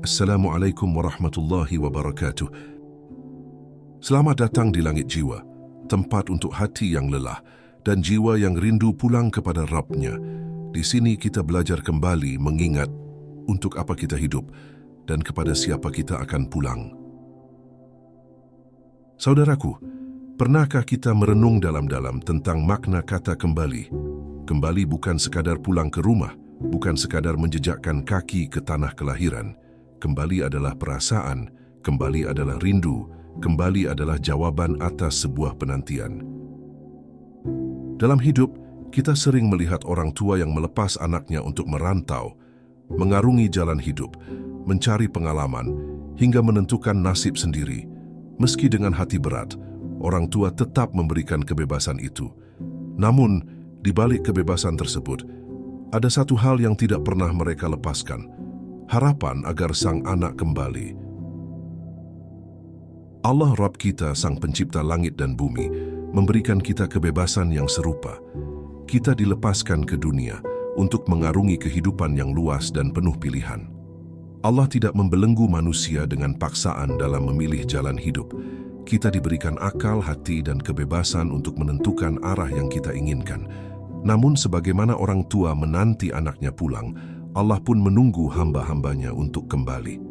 Assalamualaikum warahmatullahi wabarakatuh. Selamat datang di Langit Jiwa, tempat untuk hati yang lelah dan jiwa yang rindu pulang kepada Rabb-Nya. Di sini kita belajar kembali mengingat untuk apa kita hidup dan kepada siapa kita akan pulang. Saudaraku, pernahkah kita merenung dalam-dalam tentang makna kata kembali? Kembali bukan sekadar pulang ke rumah, bukan sekadar menjejakkan kaki ke tanah kelahiran. Kembali adalah perasaan, kembali adalah rindu, kembali adalah jawaban atas sebuah penantian. Dalam hidup, kita sering melihat orang tua yang melepas anaknya untuk merantau, mengarungi jalan hidup, mencari pengalaman, hingga menentukan nasib sendiri. Meski dengan hati berat, orang tua tetap memberikan kebebasan itu. Namun, di balik kebebasan tersebut, ada satu hal yang tidak pernah mereka lepaskan. Harapan agar sang anak kembali. Allah Rabb kita, sang pencipta langit dan bumi, memberikan kita kebebasan yang serupa. Kita dilepaskan ke dunia untuk mengarungi kehidupan yang luas dan penuh pilihan. Allah tidak membelenggu manusia dengan paksaan dalam memilih jalan hidup. Kita diberikan akal, hati, dan kebebasan untuk menentukan arah yang kita inginkan. Namun sebagaimana orang tua menanti anaknya pulang, Allah pun menunggu hamba-hambanya untuk kembali.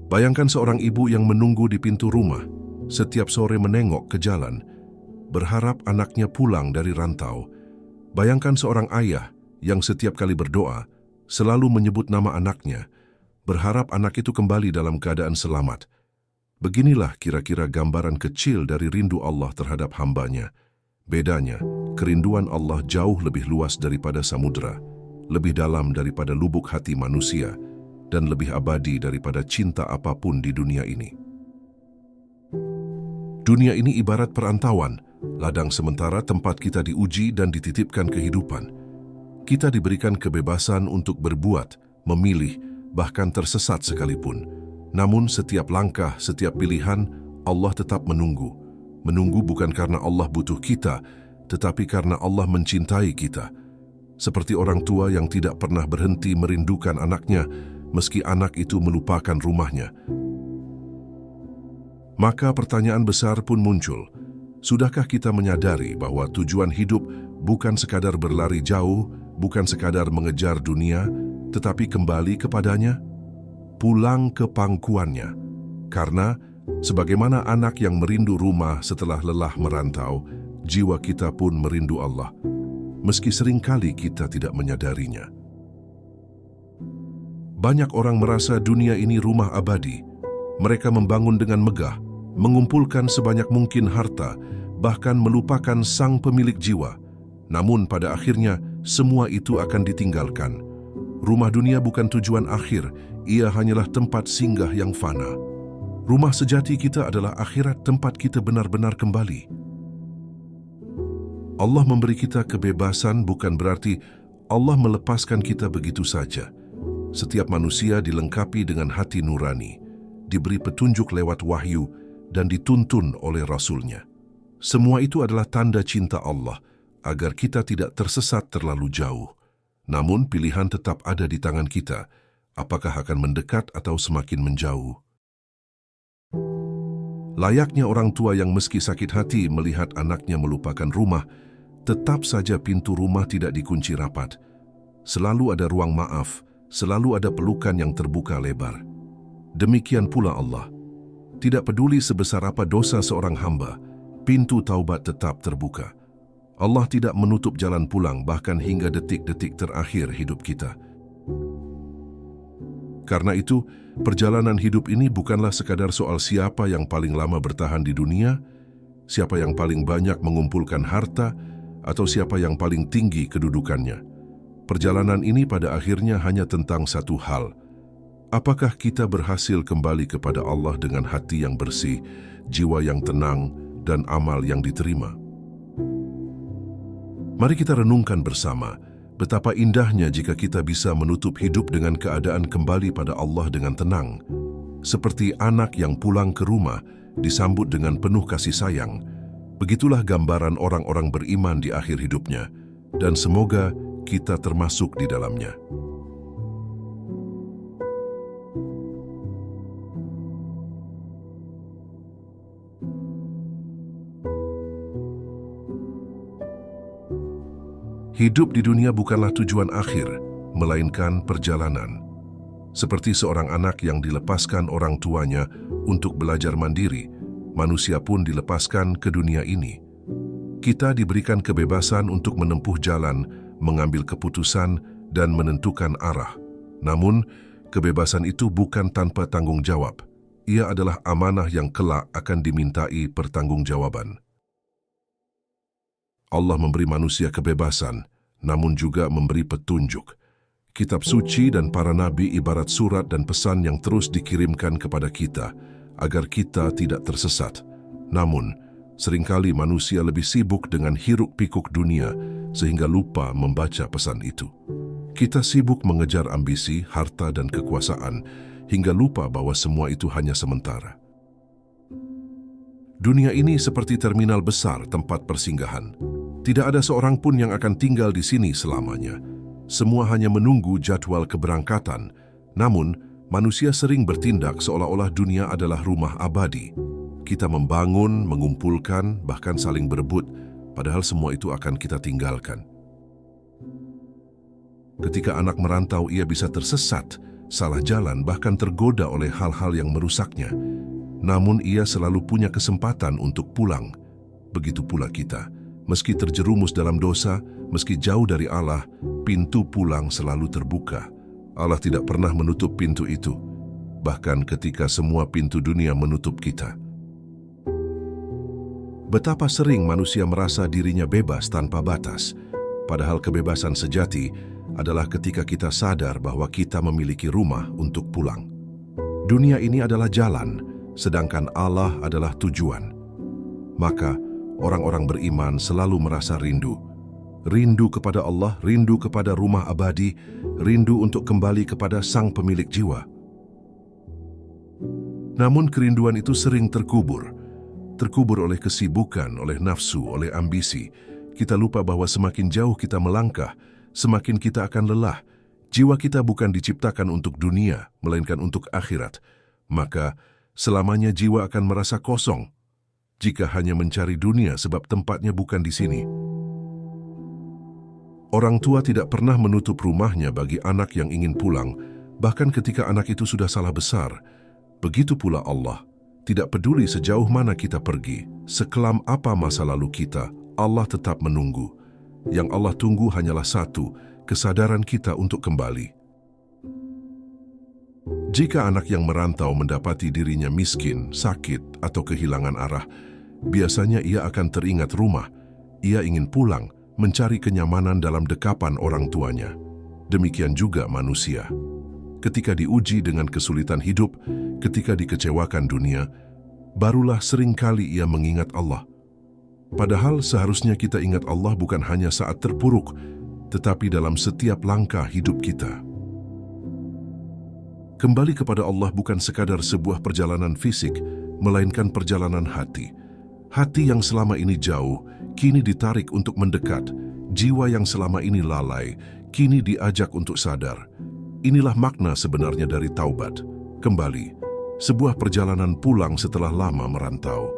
Bayangkan seorang ibu yang menunggu di pintu rumah, setiap sore menengok ke jalan, berharap anaknya pulang dari rantau. Bayangkan seorang ayah yang setiap kali berdoa, selalu menyebut nama anaknya, berharap anak itu kembali dalam keadaan selamat. Beginilah kira-kira gambaran kecil dari rindu Allah terhadap hambanya. Bedanya, kerinduan Allah jauh lebih luas daripada samudera, lebih dalam daripada lubuk hati manusia, dan lebih abadi daripada cinta apapun di dunia ini. Dunia ini ibarat perantauan, ladang sementara tempat kita diuji dan dititipkan kehidupan. Kita diberikan kebebasan untuk berbuat, memilih, bahkan tersesat sekalipun. Namun setiap langkah, setiap pilihan, Allah tetap menunggu. Menunggu bukan karena Allah butuh kita, tetapi karena Allah mencintai kita. Seperti orang tua yang tidak pernah berhenti merindukan anaknya, meski anak itu melupakan rumahnya. Maka pertanyaan besar pun muncul. Sudahkah kita menyadari bahwa tujuan hidup bukan sekadar berlari jauh, bukan sekadar mengejar dunia, tetapi kembali kepadanya? Pulang ke pangkuannya. Karena, sebagaimana anak yang merindu rumah setelah lelah merantau, jiwa kita pun merindu Allah. Meski seringkali kita tidak menyadarinya. Banyak orang merasa dunia ini rumah abadi. Mereka membangun dengan megah, mengumpulkan sebanyak mungkin harta, bahkan melupakan sang pemilik jiwa. Namun pada akhirnya, semua itu akan ditinggalkan. Rumah dunia bukan tujuan akhir, ia hanyalah tempat singgah yang fana. Rumah sejati kita adalah akhirat, tempat kita benar-benar kembali. Allah memberi kita kebebasan bukan berarti Allah melepaskan kita begitu saja. Setiap manusia dilengkapi dengan hati nurani, diberi petunjuk lewat wahyu, dan dituntun oleh Rasul-Nya. Semua itu adalah tanda cinta Allah, agar kita tidak tersesat terlalu jauh. Namun pilihan tetap ada di tangan kita, apakah akan mendekat atau semakin menjauh. Layaknya orang tua yang meski sakit hati melihat anaknya melupakan rumah, tetap saja pintu rumah tidak dikunci rapat. Selalu ada ruang maaf, selalu ada pelukan yang terbuka lebar. Demikian pula Allah. Tidak peduli sebesar apa dosa seorang hamba, pintu taubat tetap terbuka. Allah tidak menutup jalan pulang bahkan hingga detik-detik terakhir hidup kita. Karena itu, perjalanan hidup ini bukanlah sekadar soal siapa yang paling lama bertahan di dunia, siapa yang paling banyak mengumpulkan harta, atau siapa yang paling tinggi kedudukannya. Perjalanan ini pada akhirnya hanya tentang satu hal. Apakah kita berhasil kembali kepada Allah dengan hati yang bersih, jiwa yang tenang, dan amal yang diterima? Mari kita renungkan bersama, betapa indahnya jika kita bisa menutup hidup dengan keadaan kembali pada Allah dengan tenang. Seperti anak yang pulang ke rumah, disambut dengan penuh kasih sayang. Begitulah gambaran orang-orang beriman di akhir hidupnya, dan semoga kita termasuk di dalamnya. Hidup di dunia bukanlah tujuan akhir, melainkan perjalanan. Seperti seorang anak yang dilepaskan orang tuanya untuk belajar mandiri, manusia pun dilepaskan ke dunia ini. Kita diberikan kebebasan untuk menempuh jalan, mengambil keputusan, dan menentukan arah. Namun, kebebasan itu bukan tanpa tanggung jawab. Ia adalah amanah yang kelak akan dimintai pertanggungjawaban. Allah memberi manusia kebebasan, namun juga memberi petunjuk. Kitab suci dan para nabi ibarat surat dan pesan yang terus dikirimkan kepada kita, agar kita tidak tersesat. Namun, seringkali manusia lebih sibuk dengan hiruk-pikuk dunia, sehingga lupa membaca pesan itu. Kita sibuk mengejar ambisi, harta, dan kekuasaan, hingga lupa bahwa semua itu hanya sementara. Dunia ini seperti terminal besar tempat persinggahan. Tidak ada seorang pun yang akan tinggal di sini selamanya. Semua hanya menunggu jadwal keberangkatan. Namun, manusia sering bertindak seolah-olah dunia adalah rumah abadi. Kita membangun, mengumpulkan, bahkan saling berebut, padahal semua itu akan kita tinggalkan. Ketika anak merantau, ia bisa tersesat, salah jalan, bahkan tergoda oleh hal-hal yang merusaknya. Namun ia selalu punya kesempatan untuk pulang. Begitu pula kita. Meski terjerumus dalam dosa, meski jauh dari Allah, pintu pulang selalu terbuka. Allah tidak pernah menutup pintu itu, bahkan ketika semua pintu dunia menutup kita. Betapa sering manusia merasa dirinya bebas tanpa batas, padahal kebebasan sejati adalah ketika kita sadar bahwa kita memiliki rumah untuk pulang. Dunia ini adalah jalan, sedangkan Allah adalah tujuan. Maka, orang-orang beriman selalu merasa rindu. Rindu kepada Allah, rindu kepada rumah abadi, rindu untuk kembali kepada Sang Pemilik jiwa. Namun kerinduan itu sering terkubur. Terkubur oleh kesibukan, oleh nafsu, oleh ambisi. Kita lupa bahwa semakin jauh kita melangkah, semakin kita akan lelah. Jiwa kita bukan diciptakan untuk dunia, melainkan untuk akhirat. Maka, selamanya jiwa akan merasa kosong jika hanya mencari dunia sebab tempatnya bukan di sini. Orang tua tidak pernah menutup rumahnya bagi anak yang ingin pulang, bahkan ketika anak itu sudah salah besar. Begitu pula Allah, tidak peduli sejauh mana kita pergi, sekelam apa masa lalu kita, Allah tetap menunggu. Yang Allah tunggu hanyalah satu, kesadaran kita untuk kembali. Jika anak yang merantau mendapati dirinya miskin, sakit, atau kehilangan arah, biasanya ia akan teringat rumah. Ia ingin pulang, mencari kenyamanan dalam dekapan orang tuanya. Demikian juga manusia. Ketika diuji dengan kesulitan hidup, ketika dikecewakan dunia, barulah seringkali ia mengingat Allah. Padahal seharusnya kita ingat Allah bukan hanya saat terpuruk, tetapi dalam setiap langkah hidup kita. Kembali kepada Allah bukan sekadar sebuah perjalanan fisik, melainkan perjalanan hati. Hati yang selama ini jauh, kini ditarik untuk mendekat. Jiwa yang selama ini lalai, kini diajak untuk sadar. Inilah makna sebenarnya dari taubat. Kembali, sebuah perjalanan pulang setelah lama merantau.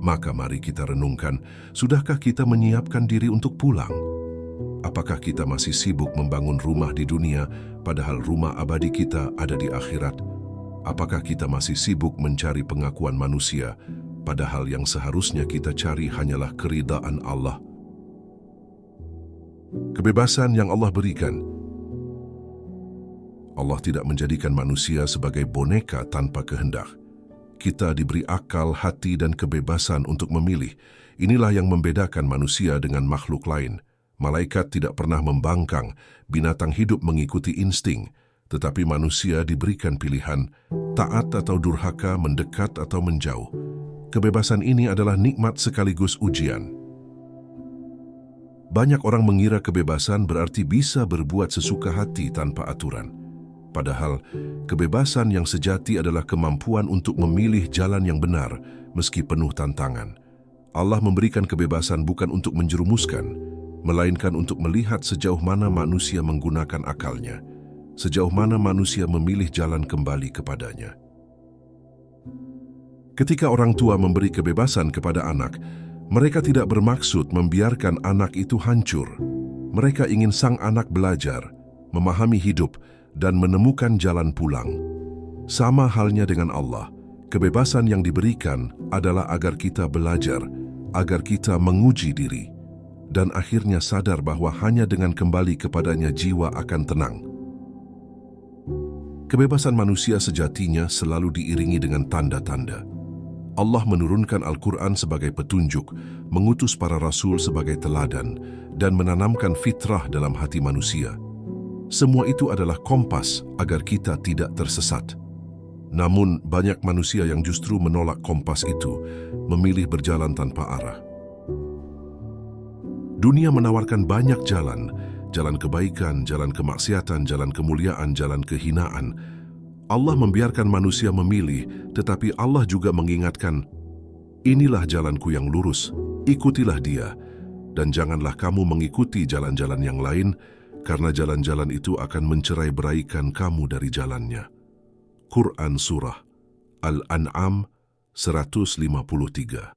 Maka mari kita renungkan, sudahkah kita menyiapkan diri untuk pulang? Apakah kita masih sibuk membangun rumah di dunia, padahal rumah abadi kita ada di akhirat? Apakah kita masih sibuk mencari pengakuan manusia, padahal yang seharusnya kita cari hanyalah keridaan Allah? Kebebasan yang Allah berikan. Allah tidak menjadikan manusia sebagai boneka tanpa kehendak. Kita diberi akal, hati, dan kebebasan untuk memilih. Inilah yang membedakan manusia dengan makhluk lain. Malaikat tidak pernah membangkang, binatang hidup mengikuti insting, tetapi manusia diberikan pilihan, taat atau durhaka, mendekat atau menjauh. Kebebasan ini adalah nikmat sekaligus ujian. Banyak orang mengira kebebasan berarti bisa berbuat sesuka hati tanpa aturan. Padahal, kebebasan yang sejati adalah kemampuan untuk memilih jalan yang benar meski penuh tantangan. Allah memberikan kebebasan bukan untuk menjerumuskan, melainkan untuk melihat sejauh mana manusia menggunakan akalnya, sejauh mana manusia memilih jalan kembali kepadanya. Ketika orang tua memberi kebebasan kepada anak, Mereka tidak bermaksud membiarkan anak itu hancur. Mereka ingin sang anak belajar, memahami hidup, dan menemukan jalan pulang. Sama halnya dengan Allah, kebebasan yang diberikan adalah agar kita belajar, agar kita menguji diri, dan akhirnya sadar bahwa hanya dengan kembali kepadanya jiwa akan tenang. Kebebasan manusia sejatinya selalu diiringi dengan tanda-tanda. Allah menurunkan Al-Quran sebagai petunjuk, mengutus para rasul sebagai teladan, dan menanamkan fitrah dalam hati manusia. Semua itu adalah kompas agar kita tidak tersesat. Namun, banyak manusia yang justru menolak kompas itu, memilih berjalan tanpa arah. Dunia menawarkan banyak jalan, jalan kebaikan, jalan kemaksiatan, jalan kemuliaan, jalan kehinaan. Allah membiarkan manusia memilih, tetapi Allah juga mengingatkan, inilah jalanku yang lurus, ikutilah dia, dan janganlah kamu mengikuti jalan-jalan yang lain, karena jalan-jalan itu akan mencerai-beraikan kamu dari jalannya. Quran Surah Al-An'am 153.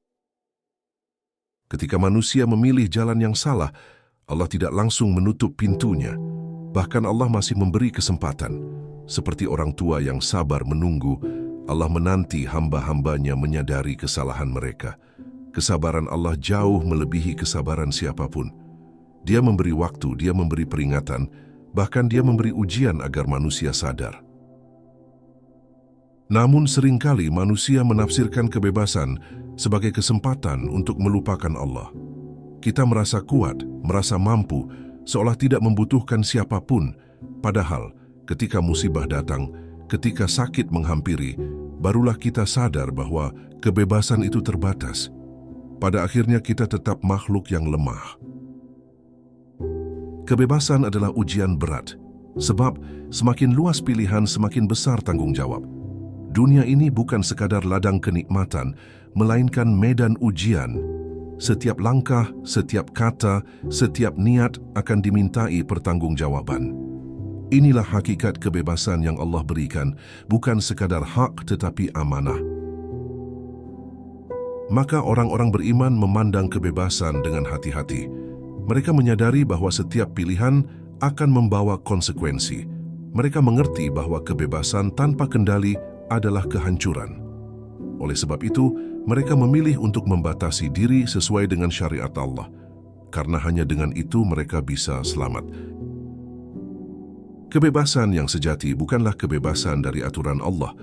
Ketika manusia memilih jalan yang salah, Allah tidak langsung menutup pintunya. Bahkan Allah masih memberi kesempatan. Seperti orang tua yang sabar menunggu, Allah menanti hamba-hambanya menyadari kesalahan mereka. Kesabaran Allah jauh melebihi kesabaran siapapun. Dia memberi waktu, dia memberi peringatan, bahkan dia memberi ujian agar manusia sadar. Namun seringkali manusia menafsirkan kebebasan sebagai kesempatan untuk melupakan Allah. Kita merasa kuat, merasa mampu, seolah tidak membutuhkan siapapun. Padahal, ketika musibah datang, ketika sakit menghampiri, barulah kita sadar bahwa kebebasan itu terbatas. Pada akhirnya kita tetap makhluk yang lemah. Kebebasan adalah ujian berat, sebab semakin luas pilihan, semakin besar tanggung jawab. Dunia ini bukan sekadar ladang kenikmatan, melainkan medan ujian. Setiap langkah, setiap kata, setiap niat akan dimintai pertanggungjawaban. Inilah hakikat kebebasan yang Allah berikan, bukan sekadar hak tetapi amanah. Maka orang-orang beriman memandang kebebasan dengan hati-hati. Mereka menyadari bahwa setiap pilihan akan membawa konsekuensi. Mereka mengerti bahwa kebebasan tanpa kendali adalah kehancuran. Oleh sebab itu, mereka memilih untuk membatasi diri sesuai dengan syariat Allah, karena hanya dengan itu mereka bisa selamat. Kebebasan yang sejati bukanlah kebebasan dari aturan Allah,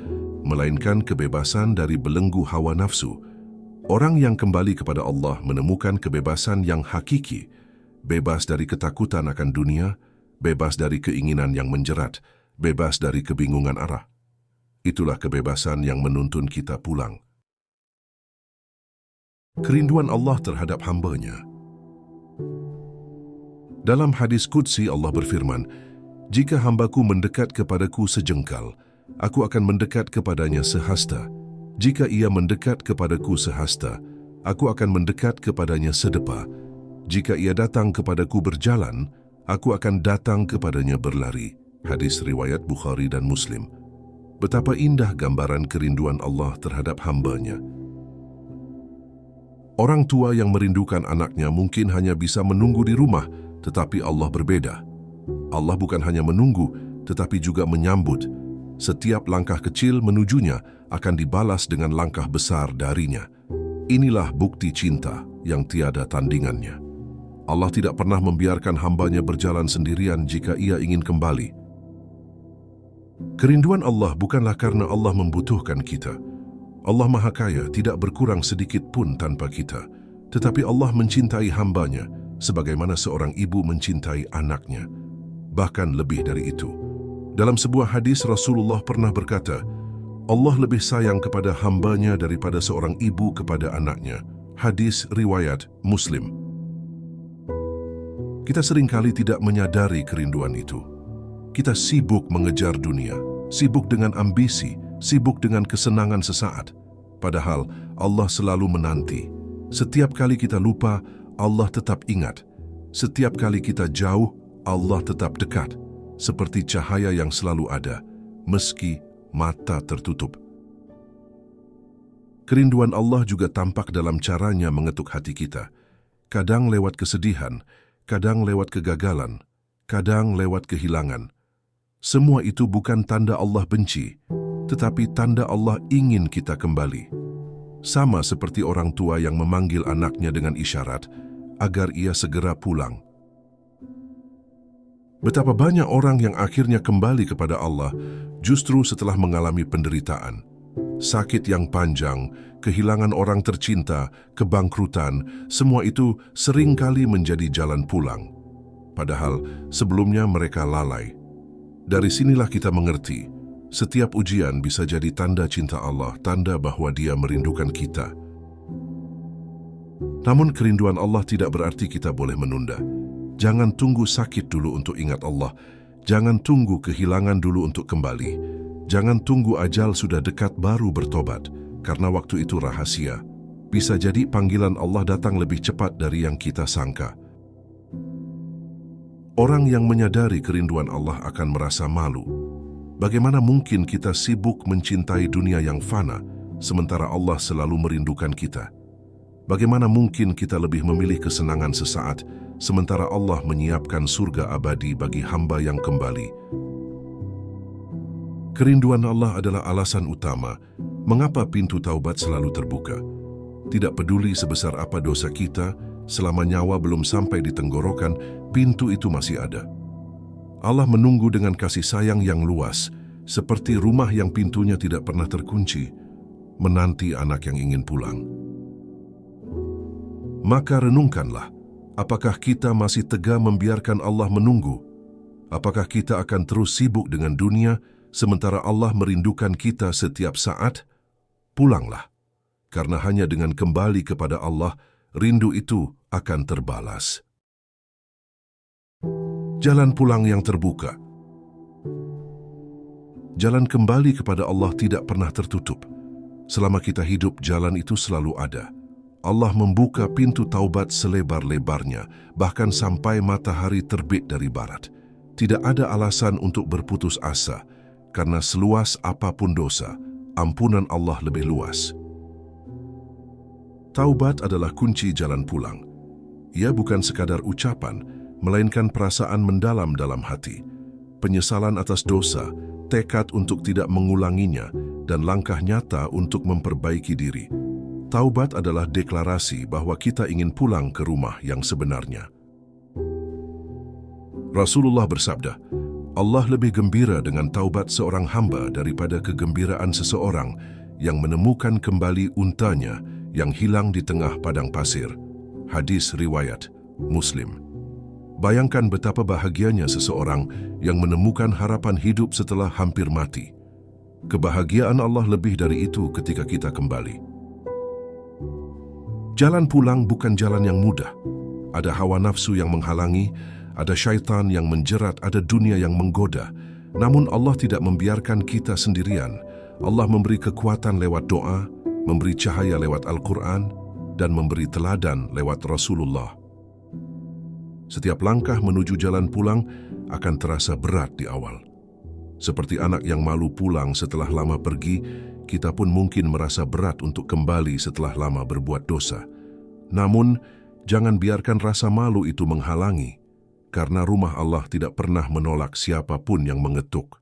melainkan kebebasan dari belenggu hawa nafsu. Orang yang kembali kepada Allah menemukan kebebasan yang hakiki, bebas dari ketakutan akan dunia, bebas dari keinginan yang menjerat, bebas dari kebingungan arah. Itulah kebebasan yang menuntun kita pulang. Kerinduan Allah terhadap hamba-Nya. Dalam hadis Qudsi Allah berfirman, jika hambaku mendekat kepadaku sejengkal, aku akan mendekat kepadanya sehasta. Jika ia mendekat kepadaku sehasta, aku akan mendekat kepadanya sedepa. Jika ia datang kepadaku berjalan, aku akan datang kepadanya berlari. Hadis riwayat Bukhari dan Muslim. Betapa indah gambaran kerinduan Allah terhadap hamba-Nya. Orang tua yang merindukan anaknya mungkin hanya bisa menunggu di rumah, tetapi Allah berbeda. Allah bukan hanya menunggu, tetapi juga menyambut. Setiap langkah kecil menujunya akan dibalas dengan langkah besar darinya. Inilah bukti cinta yang tiada tandingannya. Allah tidak pernah membiarkan hamba-Nya berjalan sendirian jika ia ingin kembali. Kerinduan Allah bukanlah karena Allah membutuhkan kita. Allah Maha Kaya, tidak berkurang sedikit pun tanpa kita. Tetapi Allah mencintai hamba-Nya sebagaimana seorang ibu mencintai anaknya. Bahkan lebih dari itu. Dalam sebuah hadis Rasulullah pernah berkata, Allah lebih sayang kepada hamba-Nya daripada seorang ibu kepada anaknya. Hadis riwayat Muslim. Kita seringkali tidak menyadari kerinduan itu. Kita sibuk mengejar dunia, sibuk dengan ambisi, sibuk dengan kesenangan sesaat. Padahal Allah selalu menanti. Setiap kali kita lupa, Allah tetap ingat. Setiap kali kita jauh, Allah tetap dekat. Seperti cahaya yang selalu ada, meski mata tertutup. Kerinduan Allah juga tampak dalam caranya mengetuk hati kita. Kadang lewat kesedihan, kadang lewat kegagalan, kadang lewat kehilangan. Semua itu bukan tanda Allah benci, tetapi tanda Allah ingin kita kembali. Sama seperti orang tua yang memanggil anaknya dengan isyarat agar ia segera pulang. Betapa banyak orang yang akhirnya kembali kepada Allah justru setelah mengalami penderitaan. Sakit yang panjang, kehilangan orang tercinta, kebangkrutan, semua itu seringkali menjadi jalan pulang. Padahal sebelumnya mereka lalai. Dari sinilah kita mengerti, setiap ujian bisa jadi tanda cinta Allah, tanda bahwa Dia merindukan kita. Namun kerinduan Allah tidak berarti kita boleh menunda. Jangan tunggu sakit dulu untuk ingat Allah. Jangan tunggu kehilangan dulu untuk kembali. Jangan tunggu ajal sudah dekat baru bertobat, karena waktu itu rahasia. Bisa jadi panggilan Allah datang lebih cepat dari yang kita sangka. Orang yang menyadari kerinduan Allah akan merasa malu. Bagaimana mungkin kita sibuk mencintai dunia yang fana, sementara Allah selalu merindukan kita? Bagaimana mungkin kita lebih memilih kesenangan sesaat, sementara Allah menyiapkan surga abadi bagi hamba yang kembali? Kerinduan Allah adalah alasan utama mengapa pintu taubat selalu terbuka. Tidak peduli sebesar apa dosa kita, selama nyawa belum sampai di tenggorokan, pintu itu masih ada. Allah menunggu dengan kasih sayang yang luas, seperti rumah yang pintunya tidak pernah terkunci, menanti anak yang ingin pulang. Maka renungkanlah, apakah kita masih tega membiarkan Allah menunggu? Apakah kita akan terus sibuk dengan dunia, sementara Allah merindukan kita setiap saat? Pulanglah, karena hanya dengan kembali kepada Allah, rindu itu akan terbalas. Jalan pulang yang terbuka. Jalan kembali kepada Allah tidak pernah tertutup. Selama kita hidup, jalan itu selalu ada. Allah membuka pintu taubat selebar-lebarnya, bahkan sampai matahari terbit dari barat. Tidak ada alasan untuk berputus asa, karena seluas apapun dosa, ampunan Allah lebih luas. Taubat adalah kunci jalan pulang. Ia bukan sekadar ucapan, melainkan perasaan mendalam dalam hati. Penyesalan atas dosa, tekad untuk tidak mengulanginya, dan langkah nyata untuk memperbaiki diri. Taubat adalah deklarasi bahwa kita ingin pulang ke rumah yang sebenarnya. Rasulullah bersabda, Allah lebih gembira dengan taubat seorang hamba daripada kegembiraan seseorang yang menemukan kembali untanya yang hilang di tengah padang pasir. Hadis riwayat Muslim. Bayangkan betapa bahagianya seseorang yang menemukan harapan hidup setelah hampir mati. Kebahagiaan Allah lebih dari itu ketika kita kembali. Jalan pulang bukan jalan yang mudah. Ada hawa nafsu yang menghalangi, ada syaitan yang menjerat, ada dunia yang menggoda. Namun Allah tidak membiarkan kita sendirian. Allah memberi kekuatan lewat doa, memberi cahaya lewat Al-Quran, dan memberi teladan lewat Rasulullah. Setiap langkah menuju jalan pulang akan terasa berat di awal. Seperti anak yang malu pulang setelah lama pergi, kita pun mungkin merasa berat untuk kembali setelah lama berbuat dosa. Namun, jangan biarkan rasa malu itu menghalangi, karena rumah Allah tidak pernah menolak siapapun yang mengetuk.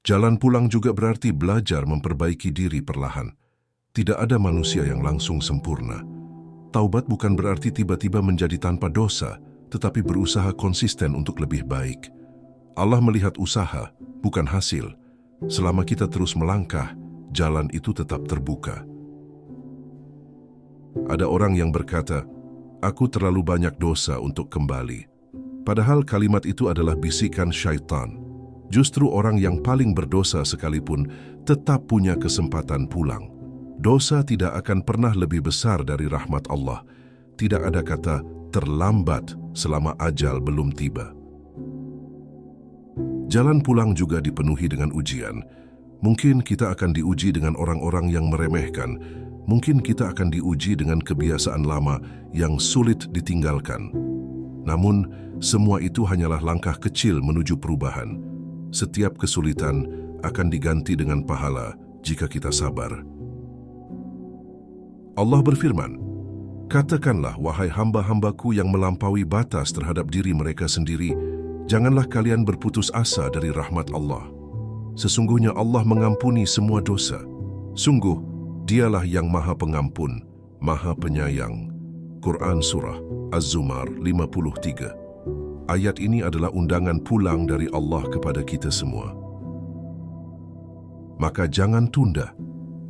Jalan pulang juga berarti belajar memperbaiki diri perlahan. Tidak ada manusia yang langsung sempurna. Taubat bukan berarti tiba-tiba menjadi tanpa dosa, tetapi berusaha konsisten untuk lebih baik. Allah melihat usaha, bukan hasil. Selama kita terus melangkah, jalan itu tetap terbuka. Ada orang yang berkata, "Aku terlalu banyak dosa untuk kembali." Padahal kalimat itu adalah bisikan syaitan. Justru orang yang paling berdosa sekalipun tetap punya kesempatan pulang. Dosa tidak akan pernah lebih besar dari rahmat Allah. Tidak ada kata terlambat selama ajal belum tiba. Jalan pulang juga dipenuhi dengan ujian. Mungkin kita akan diuji dengan orang-orang yang meremehkan. Mungkin kita akan diuji dengan kebiasaan lama yang sulit ditinggalkan. Namun, semua itu hanyalah langkah kecil menuju perubahan. Setiap kesulitan akan diganti dengan pahala jika kita sabar. Allah berfirman, "Katakanlah, wahai hamba-hambaku yang melampaui batas terhadap diri mereka sendiri, janganlah kalian berputus asa dari rahmat Allah. Sesungguhnya Allah mengampuni semua dosa. Sungguh, Dialah yang Maha Pengampun, Maha Penyayang." Quran Surah Az-Zumar 53. Ayat ini adalah undangan pulang dari Allah kepada kita semua. Maka jangan tunda.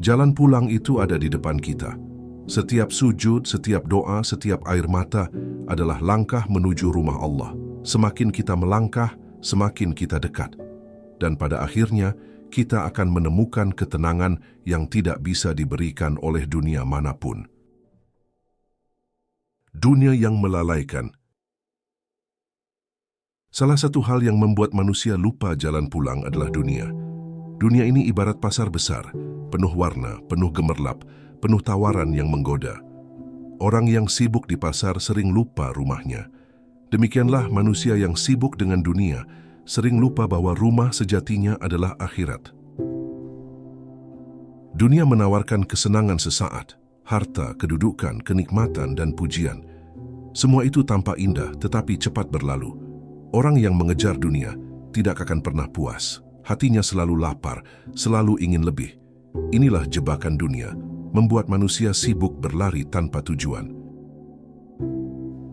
Jalan pulang itu ada di depan kita. Setiap sujud, setiap doa, setiap air mata adalah langkah menuju rumah Allah. Semakin kita melangkah, semakin kita dekat. Dan pada akhirnya, kita akan menemukan ketenangan yang tidak bisa diberikan oleh dunia manapun. Dunia yang melalaikan. Salah satu hal yang membuat manusia lupa jalan pulang adalah dunia. Dunia ini ibarat pasar besar, penuh warna, penuh gemerlap, penuh tawaran yang menggoda. Orang yang sibuk di pasar sering lupa rumahnya. Demikianlah manusia yang sibuk dengan dunia sering lupa bahwa rumah sejatinya adalah akhirat. Dunia menawarkan kesenangan sesaat, harta, kedudukan, kenikmatan, dan pujian. Semua itu tampak indah tetapi cepat berlalu. Orang yang mengejar dunia tidak akan pernah puas. Hatinya selalu lapar, selalu ingin lebih. Inilah jebakan dunia, membuat manusia sibuk berlari tanpa tujuan.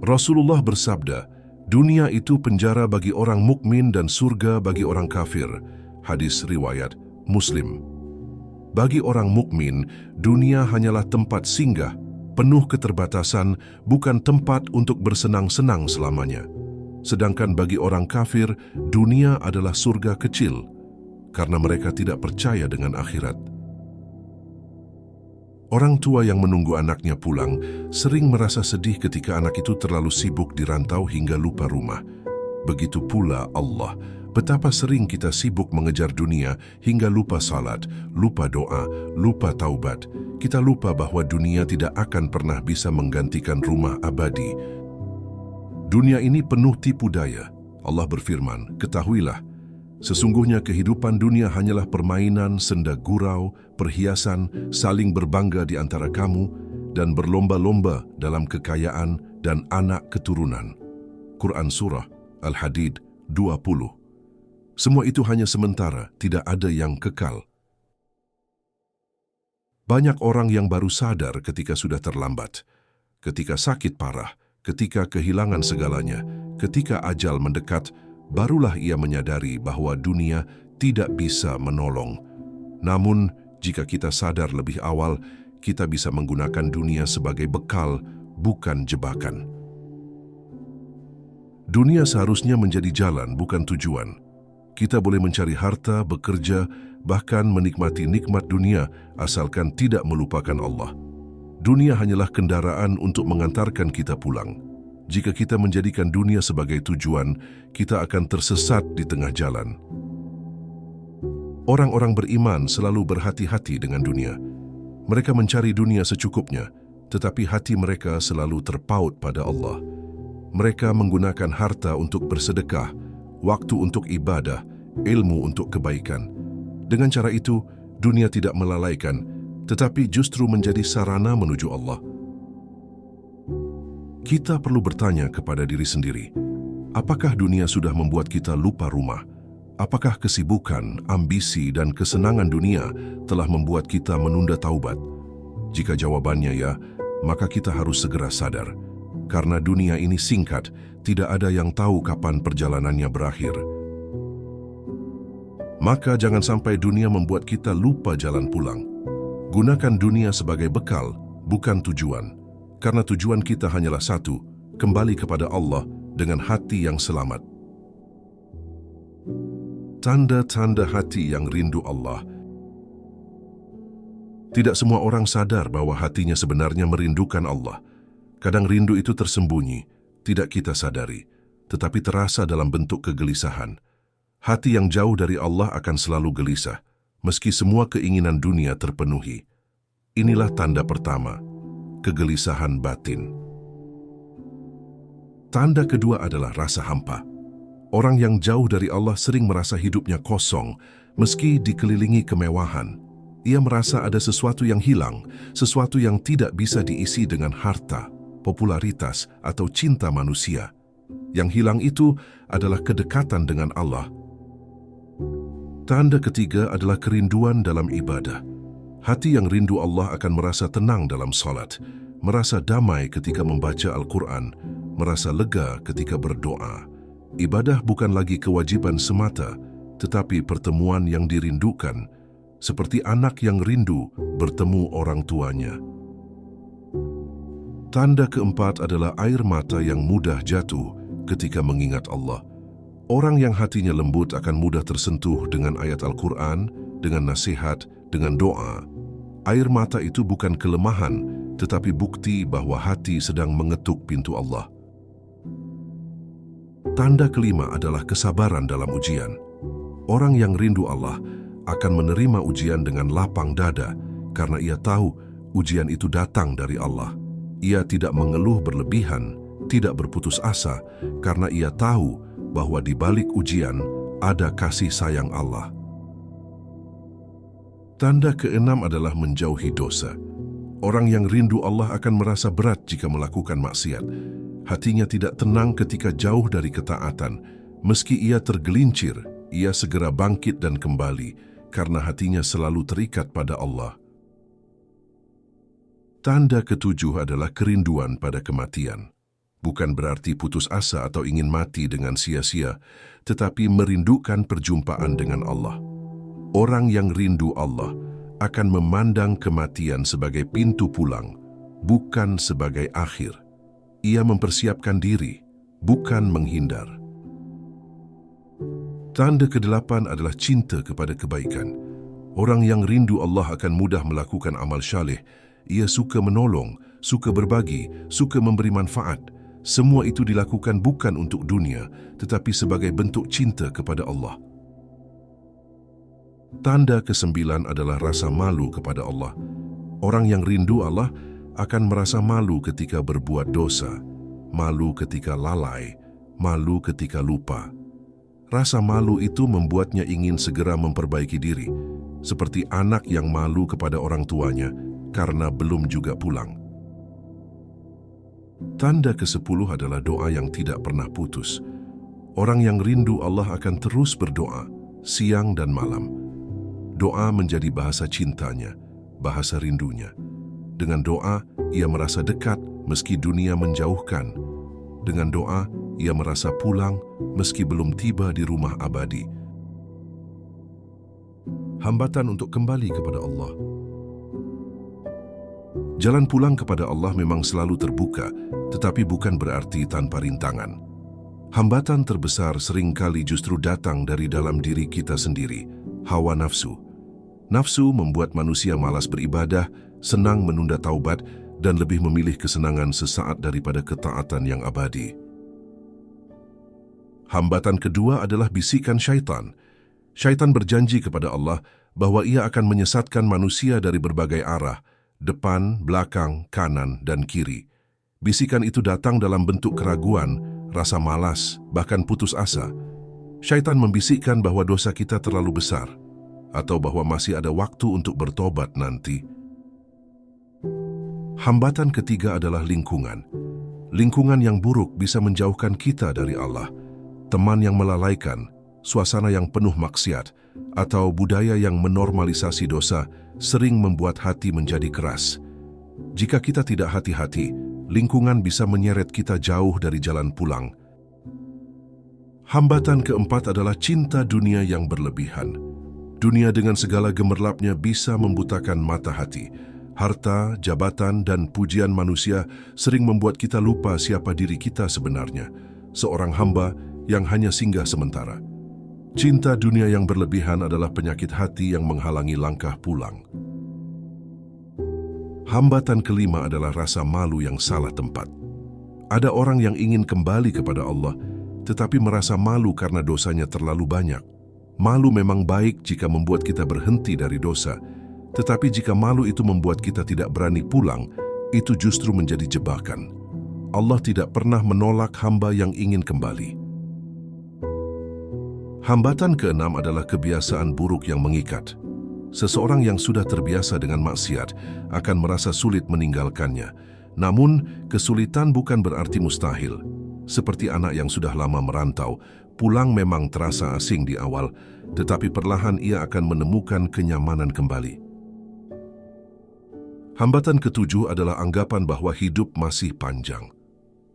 Rasulullah bersabda, "Dunia itu penjara bagi orang mukmin dan surga bagi orang kafir." Hadis riwayat Muslim. Bagi orang mukmin, dunia hanyalah tempat singgah, penuh keterbatasan, bukan tempat untuk bersenang-senang selamanya. Sedangkan bagi orang kafir, dunia adalah surga kecil, karena mereka tidak percaya dengan akhirat. Orang tua yang menunggu anaknya pulang sering merasa sedih ketika anak itu terlalu sibuk di rantau hingga lupa rumah. Begitu pula Allah. Betapa sering kita sibuk mengejar dunia hingga lupa salat, lupa doa, lupa taubat. Kita lupa bahwa dunia tidak akan pernah bisa menggantikan rumah abadi. Dunia ini penuh tipu daya. Allah berfirman, "Ketahuilah, sesungguhnya kehidupan dunia hanyalah permainan, senda gurau, perhiasan, saling berbangga di antara kamu, dan berlomba-lomba dalam kekayaan dan anak keturunan." Quran Surah Al-Hadid 20. Semua itu hanya sementara, tidak ada yang kekal. Banyak orang yang baru sadar ketika sudah terlambat, ketika sakit parah, ketika kehilangan segalanya, ketika ajal mendekat, barulah ia menyadari bahwa dunia tidak bisa menolong. Namun, jika kita sadar lebih awal, kita bisa menggunakan dunia sebagai bekal, bukan jebakan. Dunia seharusnya menjadi jalan, bukan tujuan. Kita boleh mencari harta, bekerja, bahkan menikmati nikmat dunia asalkan tidak melupakan Allah. Dunia hanyalah kendaraan untuk mengantarkan kita pulang. Jika kita menjadikan dunia sebagai tujuan, kita akan tersesat di tengah jalan. Orang-orang beriman selalu berhati-hati dengan dunia. Mereka mencari dunia secukupnya, tetapi hati mereka selalu terpaut pada Allah. Mereka menggunakan harta untuk bersedekah, waktu untuk ibadah, ilmu untuk kebaikan. Dengan cara itu, dunia tidak melalaikan, tetapi justru menjadi sarana menuju Allah. Kita perlu bertanya kepada diri sendiri, apakah dunia sudah membuat kita lupa rumah? Apakah kesibukan, ambisi, dan kesenangan dunia telah membuat kita menunda taubat? Jika jawabannya ya, maka kita harus segera sadar. Karena dunia ini singkat, tidak ada yang tahu kapan perjalanannya berakhir. Maka jangan sampai dunia membuat kita lupa jalan pulang. Gunakan dunia sebagai bekal, bukan tujuan. Karena tujuan kita hanyalah satu, kembali kepada Allah dengan hati yang selamat. Tanda-tanda hati yang rindu Allah. Tidak semua orang sadar bahwa hatinya sebenarnya merindukan Allah. Kadang rindu itu tersembunyi, tidak kita sadari, tetapi terasa dalam bentuk kegelisahan. Hati yang jauh dari Allah akan selalu gelisah, meski semua keinginan dunia terpenuhi. Inilah tanda pertama, kegelisahan batin. Tanda kedua adalah rasa hampa. Orang yang jauh dari Allah sering merasa hidupnya kosong, meski dikelilingi kemewahan. Ia merasa ada sesuatu yang hilang, sesuatu yang tidak bisa diisi dengan harta, popularitas, atau cinta manusia. Yang hilang itu adalah kedekatan dengan Allah. Tanda ketiga adalah kerinduan dalam ibadah. Hati yang rindu Allah akan merasa tenang dalam salat, merasa damai ketika membaca Al-Quran, merasa lega ketika berdoa. Ibadah bukan lagi kewajiban semata, tetapi pertemuan yang dirindukan, seperti anak yang rindu bertemu orang tuanya. Tanda keempat adalah air mata yang mudah jatuh ketika mengingat Allah. Orang yang hatinya lembut akan mudah tersentuh dengan ayat Al-Quran, dengan nasihat, dengan doa. Air mata itu bukan kelemahan, tetapi bukti bahwa hati sedang mengetuk pintu Allah. Tanda kelima adalah kesabaran dalam ujian. Orang yang rindu Allah akan menerima ujian dengan lapang dada, karena ia tahu ujian itu datang dari Allah. Ia tidak mengeluh berlebihan, tidak berputus asa, karena ia tahu bahwa di balik ujian ada kasih sayang Allah. Tanda keenam adalah menjauhi dosa. Orang yang rindu Allah akan merasa berat jika melakukan maksiat. Hatinya tidak tenang ketika jauh dari ketaatan. Meski ia tergelincir, ia segera bangkit dan kembali, karena hatinya selalu terikat pada Allah. Tanda ketujuh adalah kerinduan pada kematian. Bukan berarti putus asa atau ingin mati dengan sia-sia, tetapi merindukan perjumpaan dengan Allah. Orang yang rindu Allah akan memandang kematian sebagai pintu pulang, bukan sebagai akhir. Ia mempersiapkan diri, bukan menghindar. Tanda kedelapan adalah cinta kepada kebaikan. Orang yang rindu Allah akan mudah melakukan amal syaleh. Ia suka menolong, suka berbagi, suka memberi manfaat. Semua itu dilakukan bukan untuk dunia, tetapi sebagai bentuk cinta kepada Allah. Tanda kesembilan adalah rasa malu kepada Allah. Orang yang rindu Allah akan merasa malu ketika berbuat dosa, malu ketika lalai, malu ketika lupa. Rasa malu itu membuatnya ingin segera memperbaiki diri, seperti anak yang malu kepada orang tuanya karena belum juga pulang. Tanda ke-10 adalah doa yang tidak pernah putus. Orang yang rindu Allah akan terus berdoa, siang dan malam. Doa menjadi bahasa cintanya, bahasa rindunya. Dengan doa, ia merasa dekat meski dunia menjauhkan. Dengan doa, ia merasa pulang meski belum tiba di rumah abadi. Hambatan untuk kembali kepada Allah. Jalan pulang kepada Allah memang selalu terbuka, tetapi bukan berarti tanpa rintangan. Hambatan terbesar seringkali justru datang dari dalam diri kita sendiri, hawa nafsu. Nafsu membuat manusia malas beribadah, senang menunda taubat, dan lebih memilih kesenangan sesaat daripada ketaatan yang abadi. Hambatan kedua adalah bisikan syaitan. Syaitan berjanji kepada Allah bahwa ia akan menyesatkan manusia dari berbagai arah, depan, belakang, kanan, dan kiri. Bisikan itu datang dalam bentuk keraguan, rasa malas, bahkan putus asa. Syaitan membisikkan bahwa dosa kita terlalu besar, atau bahwa masih ada waktu untuk bertobat nanti. Hambatan ketiga adalah lingkungan. Lingkungan yang buruk bisa menjauhkan kita dari Allah. Teman yang melalaikan, suasana yang penuh maksiat, atau budaya yang menormalisasi dosa sering membuat hati menjadi keras. Jika kita tidak hati-hati, lingkungan bisa menyeret kita jauh dari jalan pulang. Hambatan keempat adalah cinta dunia yang berlebihan. Dunia dengan segala gemerlapnya bisa membutakan mata hati. Harta, jabatan, dan pujian manusia sering membuat kita lupa siapa diri kita sebenarnya, seorang hamba yang hanya singgah sementara. Cinta dunia yang berlebihan adalah penyakit hati yang menghalangi langkah pulang. Hambatan kelima adalah rasa malu yang salah tempat. Ada orang yang ingin kembali kepada Allah, tetapi merasa malu karena dosanya terlalu banyak. Malu memang baik jika membuat kita berhenti dari dosa, tetapi jika malu itu membuat kita tidak berani pulang, itu justru menjadi jebakan. Allah tidak pernah menolak hamba yang ingin kembali. Hambatan keenam adalah kebiasaan buruk yang mengikat. Seseorang yang sudah terbiasa dengan maksiat akan merasa sulit meninggalkannya. Namun, kesulitan bukan berarti mustahil. Seperti anak yang sudah lama merantau, pulang memang terasa asing di awal, tetapi perlahan ia akan menemukan kenyamanan kembali. Hambatan ketujuh adalah anggapan bahwa hidup masih panjang.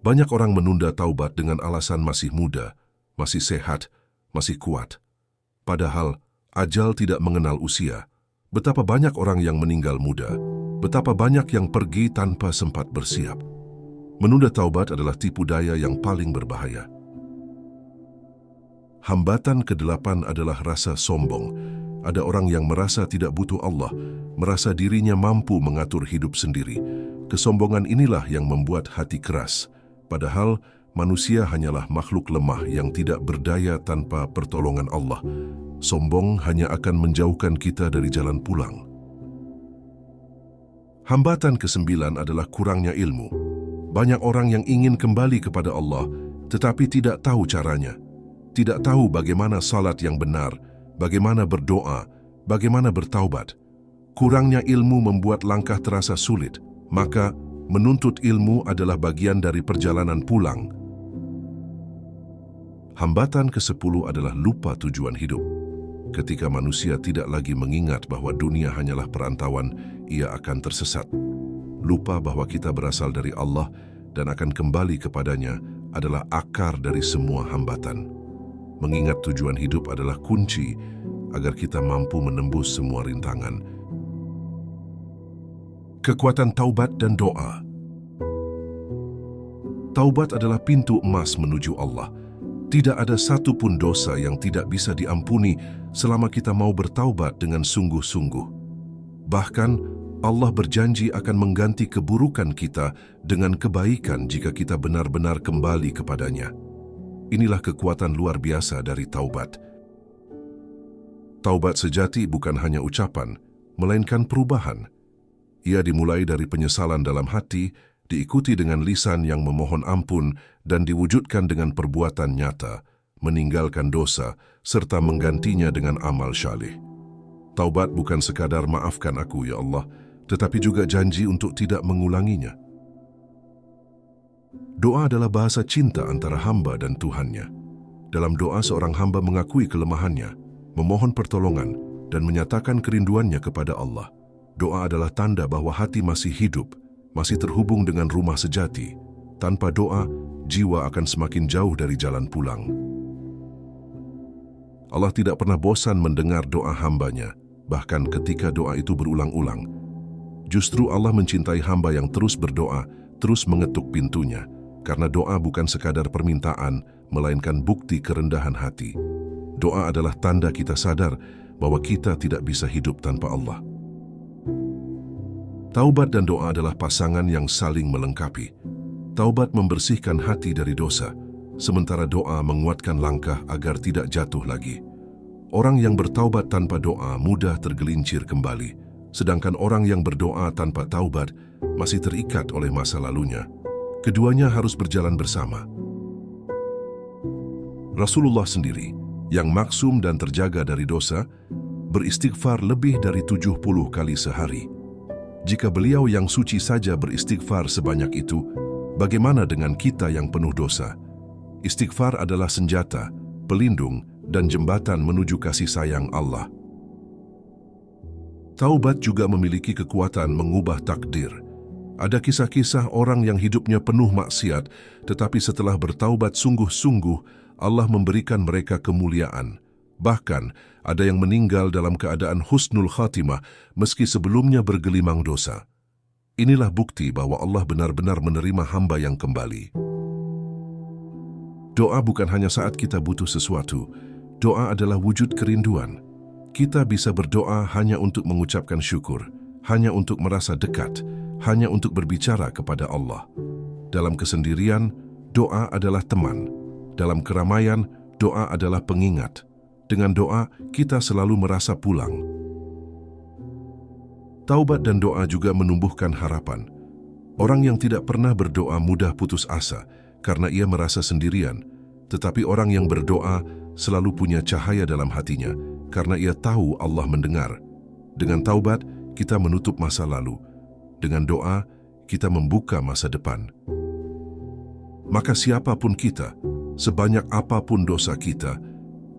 Banyak orang menunda taubat dengan alasan masih muda, masih sehat, masih kuat. Padahal, ajal tidak mengenal usia. Betapa banyak orang yang meninggal muda, betapa banyak yang pergi tanpa sempat bersiap. Menunda taubat adalah tipu daya yang paling berbahaya. Hambatan kedelapan adalah rasa sombong. Ada orang yang merasa tidak butuh Allah, merasa dirinya mampu mengatur hidup sendiri. Kesombongan inilah yang membuat hati keras. Padahal, manusia hanyalah makhluk lemah yang tidak berdaya tanpa pertolongan Allah. Sombong hanya akan menjauhkan kita dari jalan pulang. Hambatan kesembilan adalah kurangnya ilmu. Banyak orang yang ingin kembali kepada Allah, tetapi tidak tahu caranya. Tidak tahu bagaimana salat yang benar, bagaimana berdoa, bagaimana bertaubat. Kurangnya ilmu membuat langkah terasa sulit, maka menuntut ilmu adalah bagian dari perjalanan pulang. Hambatan ke-10 adalah lupa tujuan hidup. Ketika manusia tidak lagi mengingat bahwa dunia hanyalah perantauan, ia akan tersesat. Lupa bahwa kita berasal dari Allah dan akan kembali kepadanya adalah akar dari semua hambatan. Mengingat tujuan hidup adalah kunci agar kita mampu menembus semua rintangan. Kekuatan taubat dan doa. Taubat adalah pintu emas menuju Allah. Tidak ada satu pun dosa yang tidak bisa diampuni selama kita mau bertaubat dengan sungguh-sungguh. Bahkan, Allah berjanji akan mengganti keburukan kita dengan kebaikan jika kita benar-benar kembali kepadanya. Inilah kekuatan luar biasa dari taubat. Taubat sejati bukan hanya ucapan, melainkan perubahan. Ia dimulai dari penyesalan dalam hati, diikuti dengan lisan yang memohon ampun dan diwujudkan dengan perbuatan nyata, meninggalkan dosa, serta menggantinya dengan amal syaleh. Taubat bukan sekadar maafkan aku, ya Allah, tetapi juga janji untuk tidak mengulanginya. Doa adalah bahasa cinta antara hamba dan Tuhannya. Dalam doa seorang hamba mengakui kelemahannya, memohon pertolongan, dan menyatakan kerinduannya kepada Allah. Doa adalah tanda bahwa hati masih hidup, masih terhubung dengan rumah sejati. Tanpa doa, jiwa akan semakin jauh dari jalan pulang. Allah tidak pernah bosan mendengar doa hambanya, bahkan ketika doa itu berulang-ulang. Justru Allah mencintai hamba yang terus berdoa, terus mengetuk pintunya, karena doa bukan sekadar permintaan, melainkan bukti kerendahan hati. Doa adalah tanda kita sadar bahwa kita tidak bisa hidup tanpa Allah. Taubat dan doa adalah pasangan yang saling melengkapi. Taubat membersihkan hati dari dosa, sementara doa menguatkan langkah agar tidak jatuh lagi. Orang yang bertaubat tanpa doa mudah tergelincir kembali, sedangkan orang yang berdoa tanpa taubat masih terikat oleh masa lalunya. Keduanya harus berjalan bersama. Rasulullah sendiri, yang maksum dan terjaga dari dosa, beristighfar lebih dari 70 kali sehari. Jika beliau yang suci saja beristighfar sebanyak itu, bagaimana dengan kita yang penuh dosa? Istighfar adalah senjata, pelindung, dan jembatan menuju kasih sayang Allah. Taubat juga memiliki kekuatan mengubah takdir. Ada kisah-kisah orang yang hidupnya penuh maksiat, tetapi setelah bertaubat sungguh-sungguh, Allah memberikan mereka kemuliaan. Bahkan, ada yang meninggal dalam keadaan husnul khatimah meski sebelumnya bergelimang dosa. Inilah bukti bahwa Allah benar-benar menerima hamba yang kembali. Doa bukan hanya saat kita butuh sesuatu. Doa adalah wujud kerinduan. Kita bisa berdoa hanya untuk mengucapkan syukur, hanya untuk merasa dekat, hanya untuk berbicara kepada Allah. Dalam kesendirian, doa adalah teman. Dalam keramaian, doa adalah pengingat. Dengan doa, kita selalu merasa pulang. Taubat dan doa juga menumbuhkan harapan. Orang yang tidak pernah berdoa mudah putus asa karena ia merasa sendirian. Tetapi orang yang berdoa selalu punya cahaya dalam hatinya karena ia tahu Allah mendengar. Dengan taubat, kita menutup masa lalu. Dengan doa, kita membuka masa depan. Maka siapapun kita, sebanyak apapun dosa kita,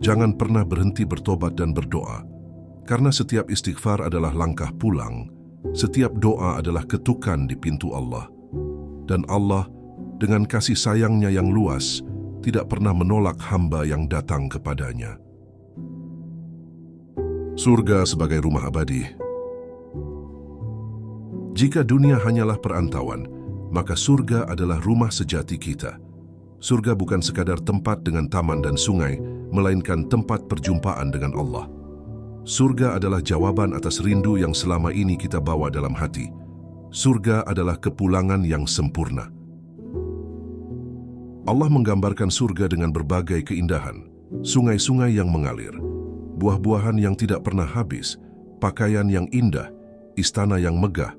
jangan pernah berhenti bertobat dan berdoa. Karena setiap istighfar adalah langkah pulang, setiap doa adalah ketukan di pintu Allah. Dan Allah, dengan kasih sayangnya yang luas, tidak pernah menolak hamba yang datang kepadanya. Surga sebagai rumah abadi. Jika dunia hanyalah perantauan, maka surga adalah rumah sejati kita. Surga bukan sekadar tempat dengan taman dan sungai, melainkan tempat perjumpaan dengan Allah. Surga adalah jawaban atas rindu yang selama ini kita bawa dalam hati. Surga adalah kepulangan yang sempurna. Allah menggambarkan surga dengan berbagai keindahan, sungai-sungai yang mengalir, buah-buahan yang tidak pernah habis, pakaian yang indah, istana yang megah.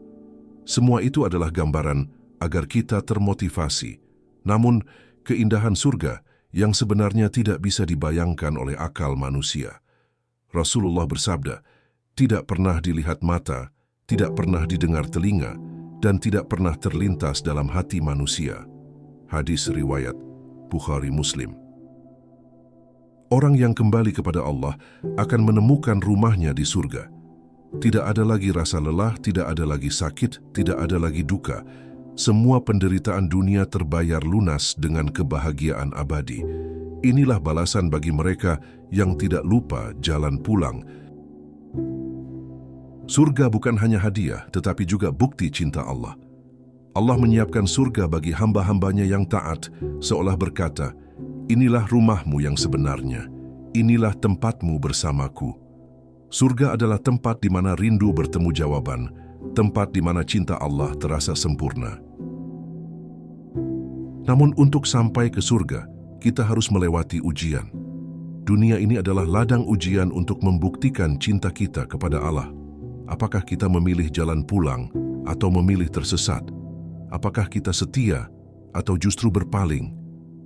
Semua itu adalah gambaran agar kita termotivasi. Namun, keindahan surga yang sebenarnya tidak bisa dibayangkan oleh akal manusia. Rasulullah bersabda, tidak pernah dilihat mata, tidak pernah didengar telinga, dan tidak pernah terlintas dalam hati manusia. Hadis riwayat Bukhari Muslim. Orang yang kembali kepada Allah akan menemukan rumahnya di surga. Tidak ada lagi rasa lelah, tidak ada lagi sakit, tidak ada lagi duka. Semua penderitaan dunia terbayar lunas dengan kebahagiaan abadi. Inilah balasan bagi mereka yang tidak lupa jalan pulang. Surga bukan hanya hadiah, tetapi juga bukti cinta Allah. Allah menyiapkan surga bagi hamba-hambanya yang taat, seolah berkata, inilah rumahmu yang sebenarnya, inilah tempatmu bersamaku. Surga adalah tempat di mana rindu bertemu jawaban, tempat di mana cinta Allah terasa sempurna. Namun untuk sampai ke surga, kita harus melewati ujian. Dunia ini adalah ladang ujian untuk membuktikan cinta kita kepada Allah. Apakah kita memilih jalan pulang atau memilih tersesat? Apakah kita setia atau justru berpaling?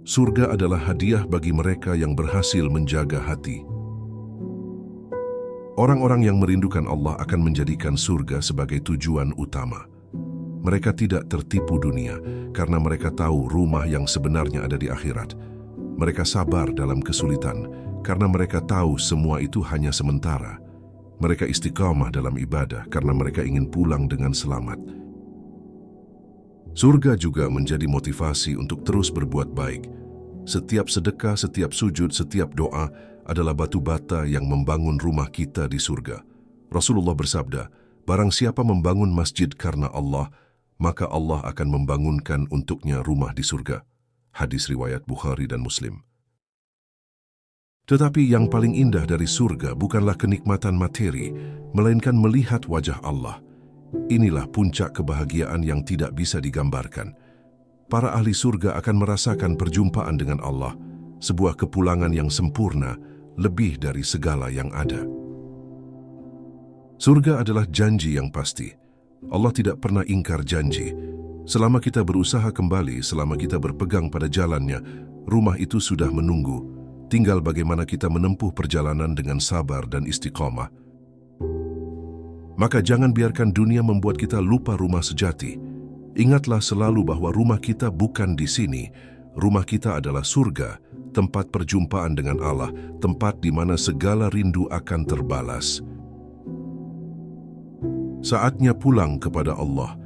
Surga adalah hadiah bagi mereka yang berhasil menjaga hati. Orang-orang yang merindukan Allah akan menjadikan surga sebagai tujuan utama. Mereka tidak tertipu dunia karena mereka tahu rumah yang sebenarnya ada di akhirat. Mereka sabar dalam kesulitan karena mereka tahu semua itu hanya sementara. Mereka istiqamah dalam ibadah karena mereka ingin pulang dengan selamat. Surga juga menjadi motivasi untuk terus berbuat baik. Setiap sedekah, setiap sujud, setiap doa adalah batu bata yang membangun rumah kita di surga. Rasulullah bersabda, barang siapa membangun masjid karena Allah, maka Allah akan membangunkan untuknya rumah di surga. Hadis riwayat Bukhari dan Muslim. Tetapi yang paling indah dari surga bukanlah kenikmatan materi, melainkan melihat wajah Allah. Inilah puncak kebahagiaan yang tidak bisa digambarkan. Para ahli surga akan merasakan perjumpaan dengan Allah, sebuah kepulangan yang sempurna, lebih dari segala yang ada. Surga adalah janji yang pasti. Allah tidak pernah ingkar janji. Selama kita berusaha kembali, selama kita berpegang pada jalannya, rumah itu sudah menunggu. Tinggal bagaimana kita menempuh perjalanan dengan sabar dan istiqamah. Maka jangan biarkan dunia membuat kita lupa rumah sejati. Ingatlah selalu bahwa rumah kita bukan di sini. Rumah kita adalah surga, tempat perjumpaan dengan Allah, tempat di mana segala rindu akan terbalas. Saatnya pulang kepada Allah.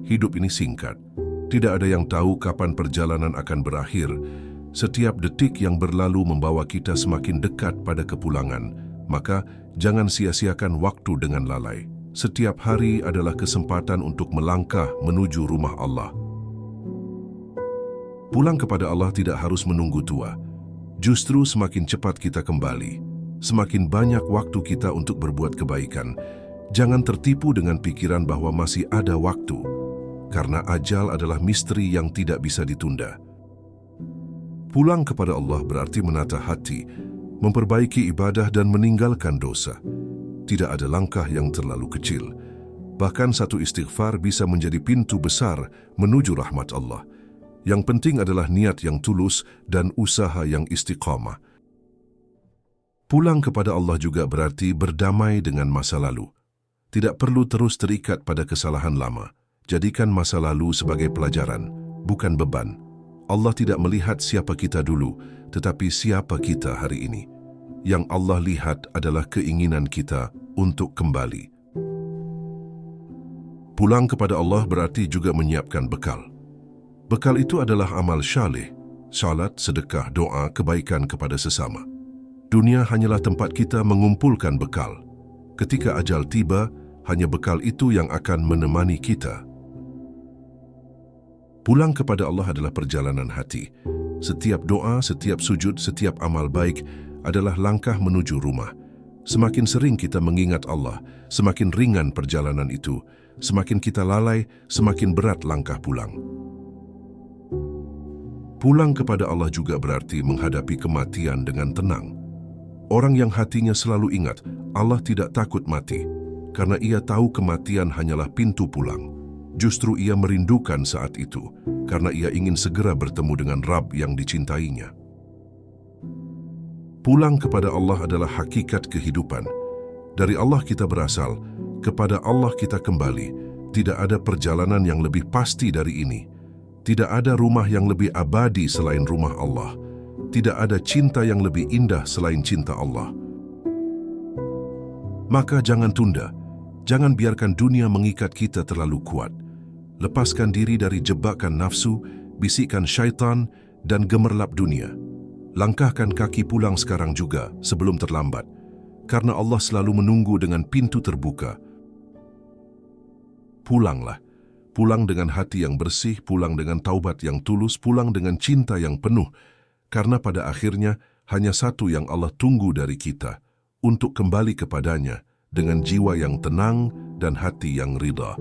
Hidup ini singkat. Tidak ada yang tahu kapan perjalanan akan berakhir. Setiap detik yang berlalu membawa kita semakin dekat pada kepulangan. Maka, jangan sia-siakan waktu dengan lalai. Setiap hari adalah kesempatan untuk melangkah menuju rumah Allah. Pulang kepada Allah tidak harus menunggu tua. Justru semakin cepat kita kembali, semakin banyak waktu kita untuk berbuat kebaikan. Jangan tertipu dengan pikiran bahwa masih ada waktu, karena ajal adalah misteri yang tidak bisa ditunda. Pulang kepada Allah berarti menata hati, memperbaiki ibadah dan meninggalkan dosa. Tidak ada langkah yang terlalu kecil. Bahkan satu istighfar bisa menjadi pintu besar menuju rahmat Allah. Yang penting adalah niat yang tulus dan usaha yang istiqamah. Pulang kepada Allah juga berarti berdamai dengan masa lalu. Tidak perlu terus terikat pada kesalahan lama. Jadikan masa lalu sebagai pelajaran, bukan beban. Allah tidak melihat siapa kita dulu, tetapi siapa kita hari ini. Yang Allah lihat adalah keinginan kita untuk kembali. Pulang kepada Allah berarti juga menyiapkan bekal. Bekal itu adalah amal syaleh, salat, sedekah, doa, kebaikan kepada sesama. Dunia hanyalah tempat kita mengumpulkan bekal. Ketika ajal tiba, hanya bekal itu yang akan menemani kita. Pulang kepada Allah adalah perjalanan hati. Setiap doa, setiap sujud, setiap amal baik adalah langkah menuju rumah. Semakin sering kita mengingat Allah, semakin ringan perjalanan itu. Semakin kita lalai, semakin berat langkah pulang. Pulang kepada Allah juga berarti menghadapi kematian dengan tenang. Orang yang hatinya selalu ingat, Allah tidak takut mati, karena ia tahu kematian hanyalah pintu pulang. Justru ia merindukan saat itu, karena ia ingin segera bertemu dengan Rabb yang dicintainya. Pulang kepada Allah adalah hakikat kehidupan. Dari Allah kita berasal, kepada Allah kita kembali. Tidak ada perjalanan yang lebih pasti dari ini. Tidak ada rumah yang lebih abadi selain rumah Allah. Tidak ada cinta yang lebih indah selain cinta Allah. Maka jangan tunda. Jangan biarkan dunia mengikat kita terlalu kuat. Lepaskan diri dari jebakan nafsu, bisikan syaitan, dan gemerlap dunia. Langkahkan kaki pulang sekarang juga, sebelum terlambat. Karena Allah selalu menunggu dengan pintu terbuka. Pulanglah. Pulang dengan hati yang bersih, pulang dengan taubat yang tulus, pulang dengan cinta yang penuh. Karena pada akhirnya, hanya satu yang Allah tunggu dari kita, untuk kembali kepadanya dengan jiwa yang tenang dan hati yang ridha.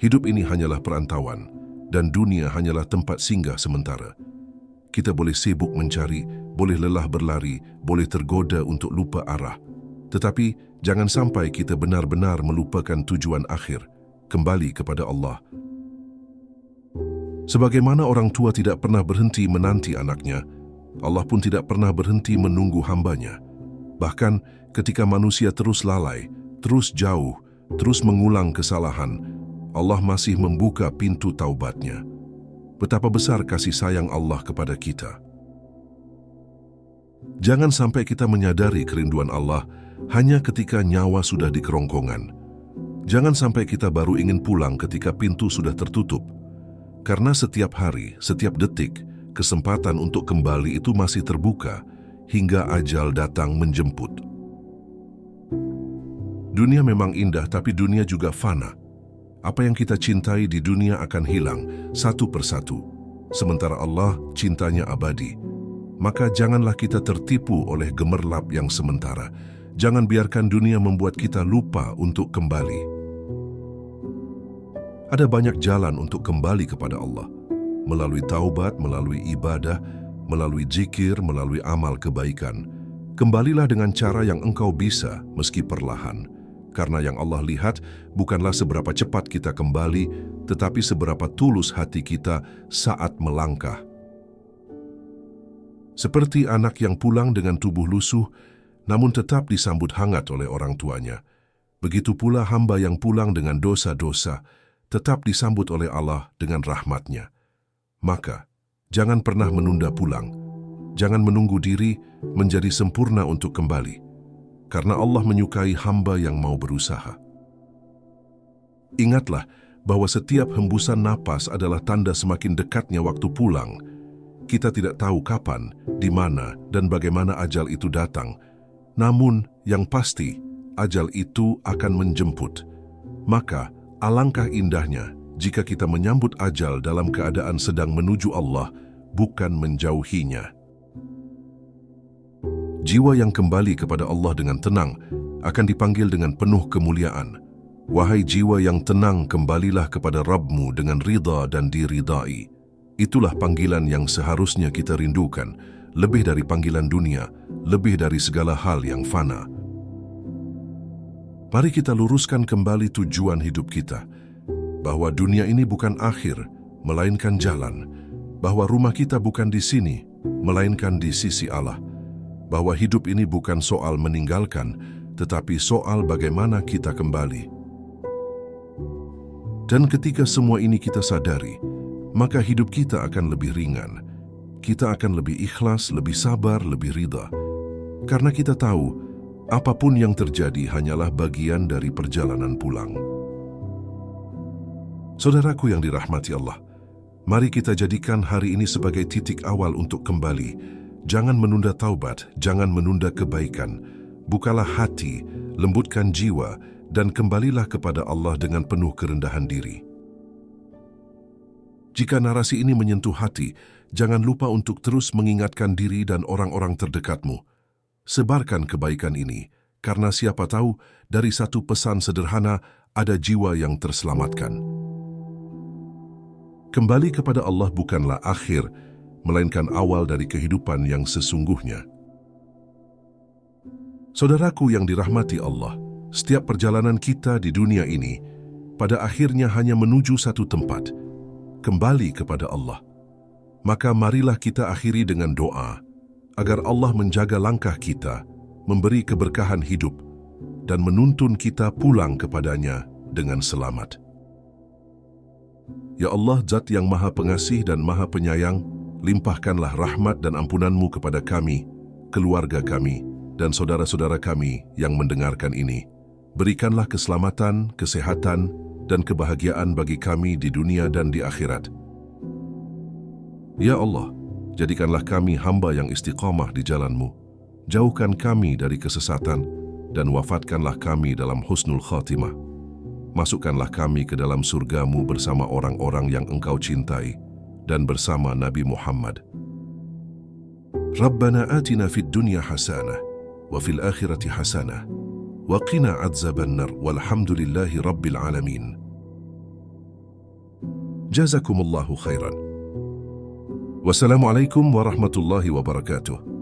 Hidup ini hanyalah perantauan, dan dunia hanyalah tempat singgah sementara. Kita boleh sibuk mencari, boleh lelah berlari, boleh tergoda untuk lupa arah. Tetapi, jangan sampai kita benar-benar melupakan tujuan akhir, kembali kepada Allah. Sebagaimana orang tua tidak pernah berhenti menanti anaknya, Allah pun tidak pernah berhenti menunggu hambanya. Bahkan, ketika manusia terus lalai, terus jauh, terus mengulang kesalahan, Allah masih membuka pintu taubatnya. Betapa besar kasih sayang Allah kepada kita. Jangan sampai kita menyadari kerinduan Allah hanya ketika nyawa sudah di kerongkongan. Jangan sampai kita baru ingin pulang ketika pintu sudah tertutup. Karena setiap hari, setiap detik, kesempatan untuk kembali itu masih terbuka hingga ajal datang menjemput. Dunia memang indah, tapi dunia juga fana. Apa yang kita cintai di dunia akan hilang satu persatu, sementara Allah cintanya abadi. Maka janganlah kita tertipu oleh gemerlap yang sementara. Jangan biarkan dunia membuat kita lupa untuk kembali. Ada banyak jalan untuk kembali kepada Allah. Melalui taubat, melalui ibadah, melalui zikir, melalui amal kebaikan. Kembalilah dengan cara yang engkau bisa, meski perlahan. Karena yang Allah lihat bukanlah seberapa cepat kita kembali, tetapi seberapa tulus hati kita saat melangkah. Seperti anak yang pulang dengan tubuh lusuh, namun tetap disambut hangat oleh orang tuanya. Begitu pula hamba yang pulang dengan dosa-dosa, tetap disambut oleh Allah dengan rahmat-Nya. Maka, jangan pernah menunda pulang. Jangan menunggu diri menjadi sempurna untuk kembali. Karena Allah menyukai hamba yang mau berusaha. Ingatlah bahwa setiap hembusan napas adalah tanda semakin dekatnya waktu pulang. Kita tidak tahu kapan, di mana, dan bagaimana ajal itu datang. Namun, yang pasti, ajal itu akan menjemput. Maka, alangkah indahnya jika kita menyambut ajal dalam keadaan sedang menuju Allah, bukan menjauhinya. Jiwa yang kembali kepada Allah dengan tenang akan dipanggil dengan penuh kemuliaan. Wahai jiwa yang tenang, kembalilah kepada Rabb-Mu dengan ridha dan diridai. Itulah panggilan yang seharusnya kita rindukan, lebih dari panggilan dunia, lebih dari segala hal yang fana. Mari kita luruskan kembali tujuan hidup kita, bahwa dunia ini bukan akhir, melainkan jalan, bahwa rumah kita bukan di sini, melainkan di sisi Allah, bahwa hidup ini bukan soal meninggalkan, tetapi soal bagaimana kita kembali. Dan ketika semua ini kita sadari, maka hidup kita akan lebih ringan. Kita akan lebih ikhlas, lebih sabar, lebih ridha. Karena kita tahu, apapun yang terjadi hanyalah bagian dari perjalanan pulang. Saudaraku yang dirahmati Allah, mari kita jadikan hari ini sebagai titik awal untuk kembali. Jangan menunda taubat, jangan menunda kebaikan. Bukalah hati, lembutkan jiwa, dan kembalilah kepada Allah dengan penuh kerendahan diri. Jika narasi ini menyentuh hati, jangan lupa untuk terus mengingatkan diri dan orang-orang terdekatmu. Sebarkan kebaikan ini, karena siapa tahu dari satu pesan sederhana ada jiwa yang terselamatkan. Kembali kepada Allah bukanlah akhir, melainkan awal dari kehidupan yang sesungguhnya. Saudaraku yang dirahmati Allah, setiap perjalanan kita di dunia ini, pada akhirnya hanya menuju satu tempat, kembali kepada Allah. Maka marilah kita akhiri dengan doa, agar Allah menjaga langkah kita, memberi keberkahan hidup, dan menuntun kita pulang kepadanya dengan selamat. Ya Allah, Zat yang Maha Pengasih dan Maha Penyayang, limpahkanlah rahmat dan ampunan-Mu kepada kami, keluarga kami, dan saudara-saudara kami yang mendengarkan ini. Berikanlah keselamatan, kesehatan, dan kebahagiaan bagi kami di dunia dan di akhirat. Ya Allah, jadikanlah kami hamba yang istiqamah di jalan-Mu. Jauhkan kami dari kesesatan, dan wafatkanlah kami dalam husnul khatimah. Masukkanlah kami ke dalam surga-Mu bersama orang-orang yang Engkau cintai, dan bersama Nabi Muhammad. Rabbana atina fid dunya hasanah, wa fil akhirati hasanah, wa qina adzaban nar, walhamdulillahi rabbil alamin. Jazakumullahu khairan. Wassalamualaikum warahmatullahi wabarakatuh.